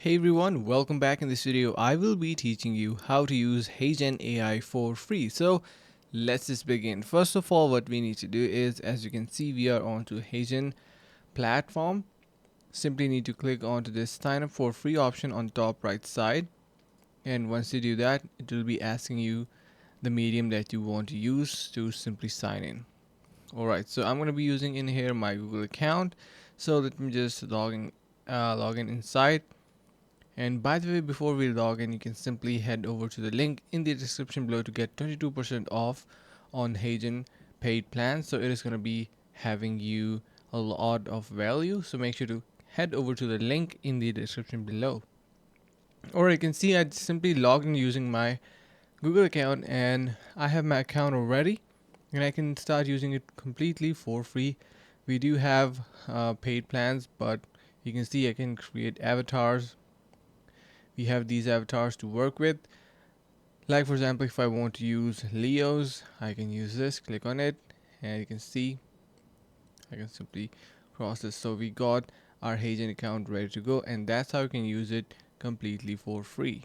Hey everyone, welcome back. In this video I will be teaching you how to use Heygen AI for free. So let's just begin. First of all, what we need to do is, as you can see, we are onto Heygen platform. Simply need to click onto this sign up for free option on top right side, and once you do that, it will be asking you the medium that you want to use to simply sign in. Alright, so I'm going to be using in here my Google account. So let me just log in inside. And by the way, before we log in, you can simply head over to the link in the description below to get 22% off on Heygen paid plans. So it is going to be having you a lot of value. So make sure to head over to the link in the description below. Or you can see I simply logged in using my Google account, and I have my account already, and I can start using it completely for free. We do have paid plans, but you can see I can create avatars. We have these avatars to work with. Like for example, if I want to use Leo's, I can use this, click on it, and you can see I can simply cross this. So we got our Heygen account ready to go, and that's how you can use it completely for free.